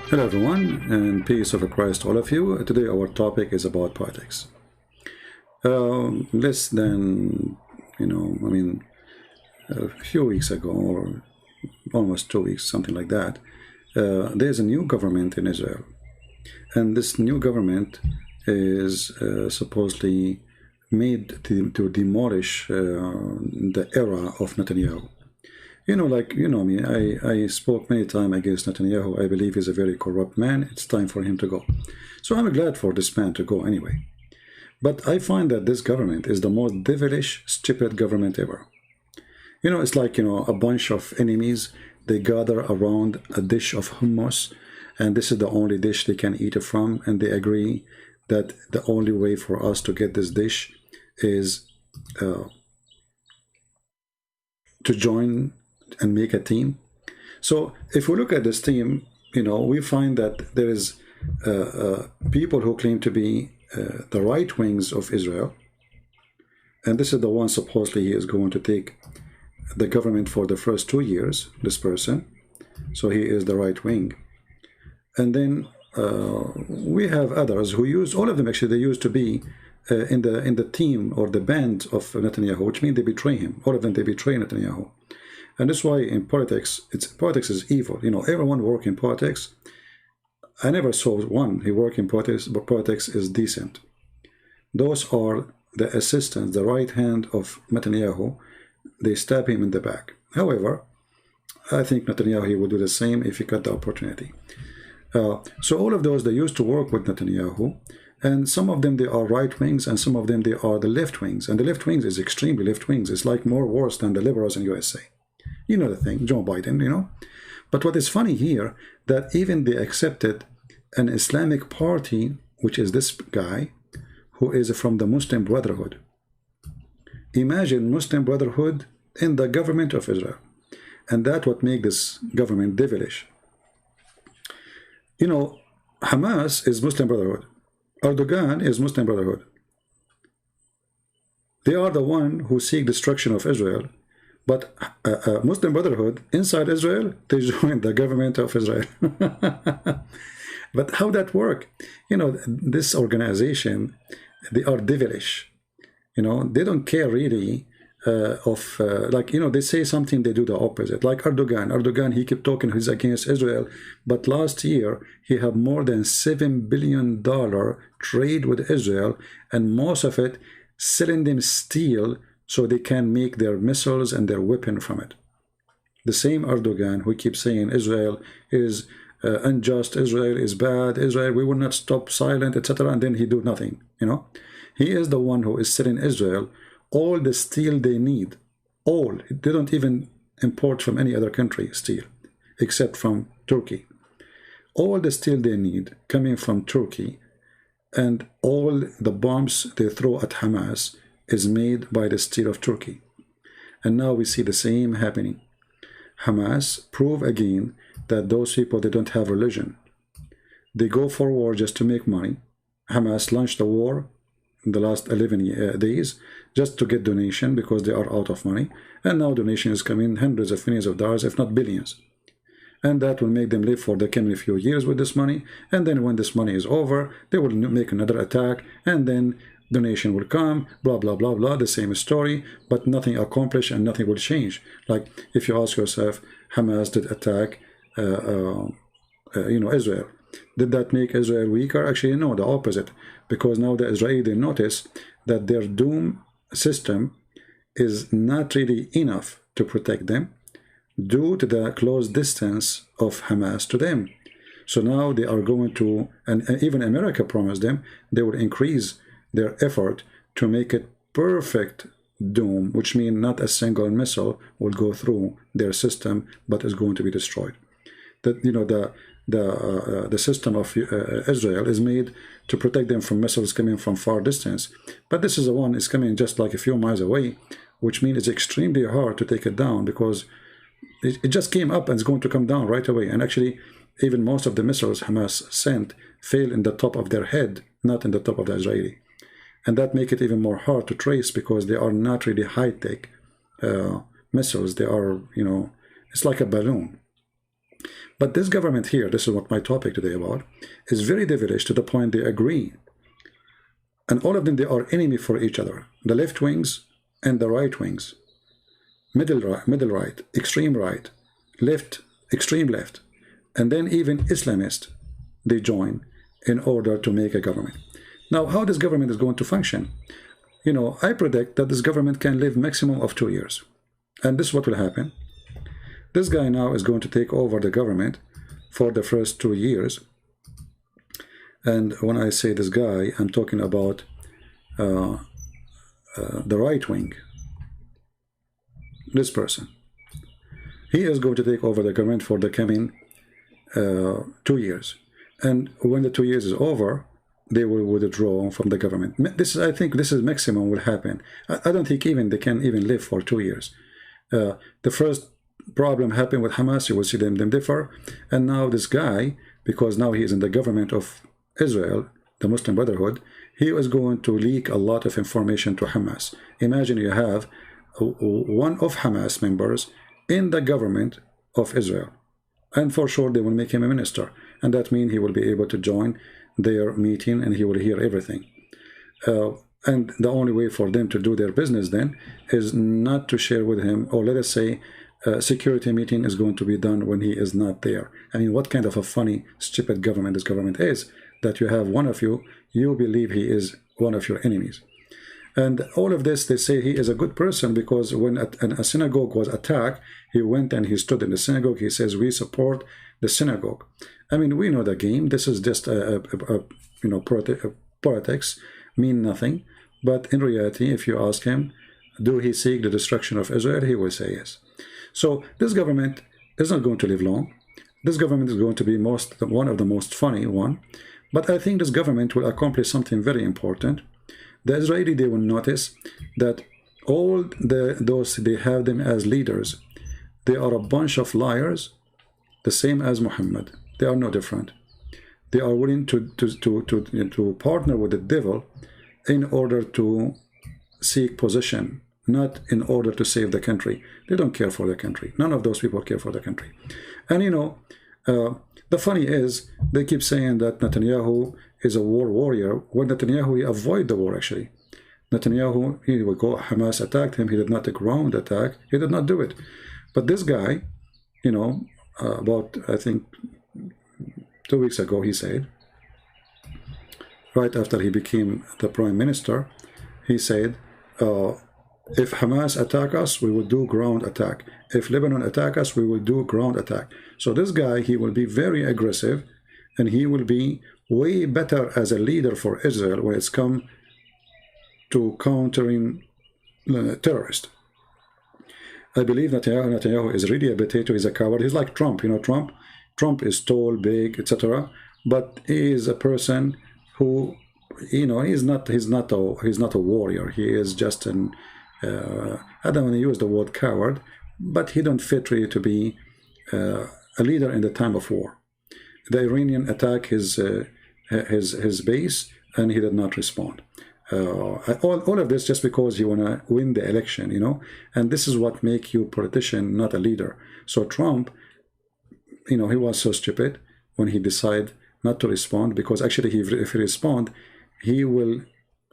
Hello everyone, and peace of Christ to all of you. Today our topic is about politics. Less than, a few weeks ago, or almost 2 weeks, something like that, there's a new government in Israel. And this new government is supposedly made to demolish the era of Netanyahu. Me, I spoke many times against Netanyahu. I believe he's a very corrupt man. It's time for him to go. So I'm glad for this man to go anyway. But I find that this government is the most devilish, stupid government ever. It's like, a bunch of enemies. They gather around a dish of hummus, and this is the only dish they can eat it from, and they agree that the only way for us to get this dish is to join and make a team. So if we look at this team, we find that there is people who claim to be the right wings of Israel, and this is the one supposedly he is going to take the government for the first 2 years, this person. So he is the right wing. And then we have others who use, all of them actually, they used to be in the team or the band of Netanyahu, which means they betray him. All of them, they betray Netanyahu. And that's why in politics, politics is evil. Everyone work in politics. I never saw one who work in politics, but politics is decent. Those are the assistants, the right hand of Netanyahu. They stab him in the back. However, I think Netanyahu, he would do the same if he got the opportunity. So all of those, they used to work with Netanyahu, and some of them, they are right wings, and some of them, they are the left wings. And the left wings is extremely left wings. It's like more worse than the liberals in USA. You know the thing, Joe Biden, But what is funny here, that even they accepted an Islamic party, which is this guy, who is from the Muslim Brotherhood. Imagine Muslim Brotherhood in the government of Israel. And that's what makes this government devilish. Hamas is Muslim Brotherhood. Erdogan is Muslim Brotherhood. They are the one who seek destruction of Israel. But Muslim Brotherhood inside Israel, they join the government of Israel. But how that work? This organization, they are devilish. They don't care really they say something, they do the opposite. Like Erdogan, he kept talking he's against Israel, but last year he had more than $7 billion trade with Israel, and most of it selling them steel so they can make their missiles and their weapon from it. The same Erdogan who keeps saying Israel is unjust, Israel is bad, Israel, we will not stop silent, etc., and then he do nothing. He is the one who is selling Israel all the steel they need. All. They don't even import from any other country steel, except from Turkey. All the steel they need coming from Turkey, and all the bombs they throw at Hamas is made by the steel of Turkey. And now we see the same happening. Hamas prove again that those people, they don't have religion. They go for war just to make money. Hamas launched the war in the last 11 days just to get donation because they are out of money. And now donation is coming hundreds of millions of dollars, if not billions. And that will make them live for the coming few years with this money. And then when this money is over, they will make another attack, and then donation will come, blah, blah, blah, blah, the same story, but nothing accomplished and nothing will change. Like if you ask yourself, Hamas did attack, Israel. Did that make Israel weaker? Actually, no, the opposite. Because now the Israeli notice that their doom system is not really enough to protect them due to the close distance of Hamas to them. So now they are going to, and even America promised them, they will increase their effort to make it perfect doom, which means not a single missile will go through their system, but is going to be destroyed. That the system of Israel is made to protect them from missiles coming from far distance, but this is the one is coming just like a few miles away, which means it's extremely hard to take it down because it just came up and it's going to come down right away. And actually, even most of the missiles Hamas sent fail in the top of their head, not in the top of the Israeli. And that makes it even more hard to trace because they are not really high-tech missiles. They are, it's like a balloon. But this government here, this is what my topic today about, is very devilish to the point they agree. And all of them, they are enemy for each other. The left wings and the right wings. Middle right, extreme right, left, extreme left. And then even Islamists, they join in order to make a government. Now, how this government is going to function? You know, I predict that this government can live maximum of 2 years. And this is what will happen. This guy now is going to take over the government for the first 2 years. And when I say this guy, I'm talking about the right wing. This person. He is going to take over the government for the coming 2 years. And when the 2 years is over, they will withdraw from the government. This is, I think this is maximum will happen. I don't think even they can even live for 2 years. The first problem happened with Hamas. You will see them differ. And now this guy, because now he is in the government of Israel, the Muslim Brotherhood, he is going to leak a lot of information to Hamas. Imagine you have one of Hamas members in the government of Israel. And for sure they will make him a minister. And that means he will be able to join their meeting and he will hear everything. And the only way for them to do their business then is not to share with him, or let us say a security meeting is going to be done when he is not there. I mean, what kind of a funny, stupid government this government is, that you have one of you believe he is one of your enemies. And all of this, they say he is a good person because when a synagogue was attacked, he went and he stood in the synagogue. He says, we support the synagogue. I mean, we know the game. This is just politics, mean nothing. But in reality, if you ask him, do he seek the destruction of Israel? He will say yes. So this government is not going to live long. This government is going to be one of the most funny one. But I think this government will accomplish something very important. The Israeli, they will notice that all those they have them as leaders, they are a bunch of liars, the same as Muhammad. They are no different. They are willing to partner with the devil in order to seek position, not in order to save the country. They don't care for the country. None of those people care for the country. And you know, the funny is, they keep saying that Netanyahu is a war warrior, when Netanyahu, he avoided the war actually. Netanyahu, he would go, Hamas attacked him, he did not take ground attack, he did not do it. But this guy, you know, about, I think, 2 weeks ago, he said, right after he became the prime minister, he said, if Hamas attack us, we will do ground attack. If Lebanon attack us, we will do ground attack. So this guy, he will be very aggressive, and he will be way better as a leader for Israel when it's come to countering terrorists. I believe Netanyahu is really a potato, he's a coward. He's like Trump, you know, Trump is tall, big, etc. But he is a person who, you know, he's not a warrior. He is just an I don't want to use the word coward, but he don't fit really to be a leader in the time of war. The Iranian attacked his base, and he did not respond. All of this just because you want to win the election, you know, and this is what make you politician, not a leader. So Trump, you know, he was so stupid when he decided not to respond, because actually if he respond,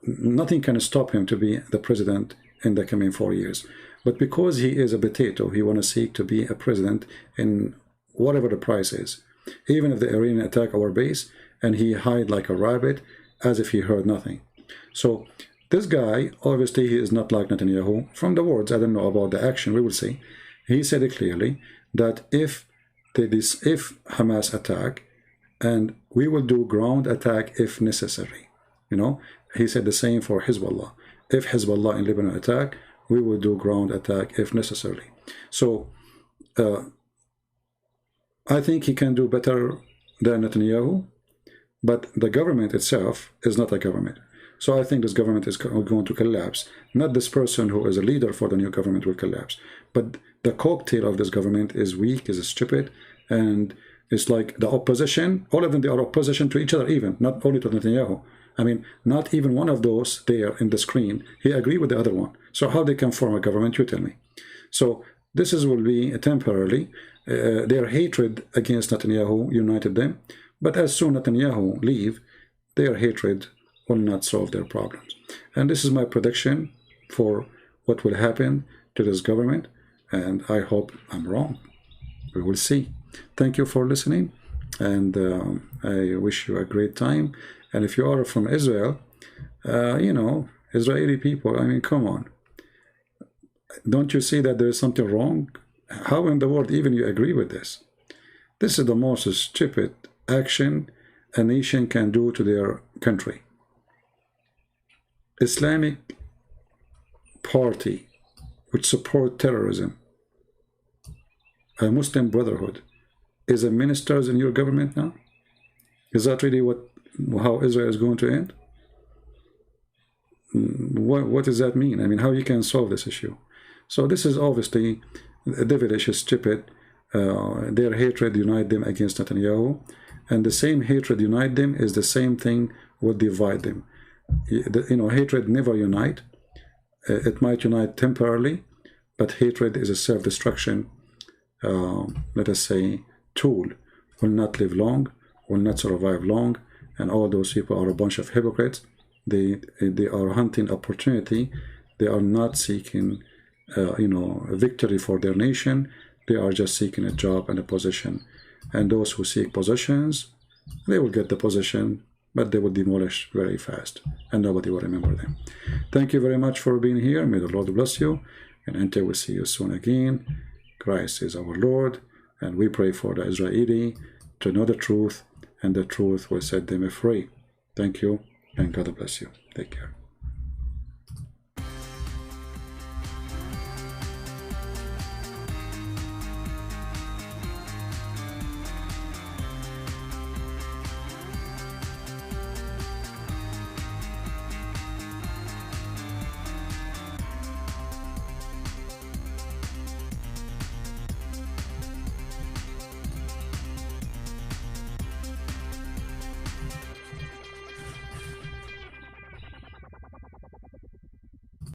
nothing can stop him to be the president in the coming 4 years. But because he is a potato, he want to seek to be a president in whatever the price is. Even if the Iranian attack our base, and he hide like a rabbit as if he heard nothing. So this guy, obviously he is not like Netanyahu. From the words, I don't know about the action, we will see. He said it clearly that if Hamas attack, and we will do ground attack if necessary. You know, he said the same for Hezbollah. If Hezbollah in Lebanon attack, we will do ground attack if necessary. So I think he can do better than Netanyahu, but the government itself is not a government. So I think this government is going to collapse. Not this person who is a leader for the new government will collapse, but the cocktail of this government is weak, is stupid, and it's like the opposition. All of them, they are opposition to each other, even not only to Netanyahu. I mean, not even one of those there in the screen, he agreed with the other one. So how they can form a government, you tell me. So This is will be temporarily. Their hatred against Netanyahu united them, but as soon as Netanyahu leave, their hatred will not solve their problems. And this is my prediction for what will happen to this government, and I hope I'm wrong. We will see. Thank you for listening, and I wish you a great time. And if you are from Israel, you know, Israeli people, I mean, come on. Don't you see that there is something wrong? How in the world even you agree with this? This is the most stupid action a nation can do to their country. Islamic party which support terrorism, a Muslim Brotherhood, is a ministers in your government now? Is that really how Israel is going to end? What does that mean? I mean, how you can solve this issue? So this is obviously devilish, stupid. Their hatred unite them against Netanyahu, and the same hatred unite them is the same thing will divide them. You know, hatred never unite. It might unite temporarily, but hatred is a self-destruction, let us say, tool. Will not live long, will not survive long, and all those people are a bunch of hypocrites. They are hunting opportunity. They are not seeking, you know, a victory for their nation. They are just seeking a job and a position. And those who seek positions, they will get the position, but they will demolish very fast, and nobody will remember them. Thank you very much for being here. May the Lord bless you, and until we see you soon again, Christ is our Lord, and we pray for the Israeli to know the truth, and the truth will set them free. Thank you, and God bless you. Take care.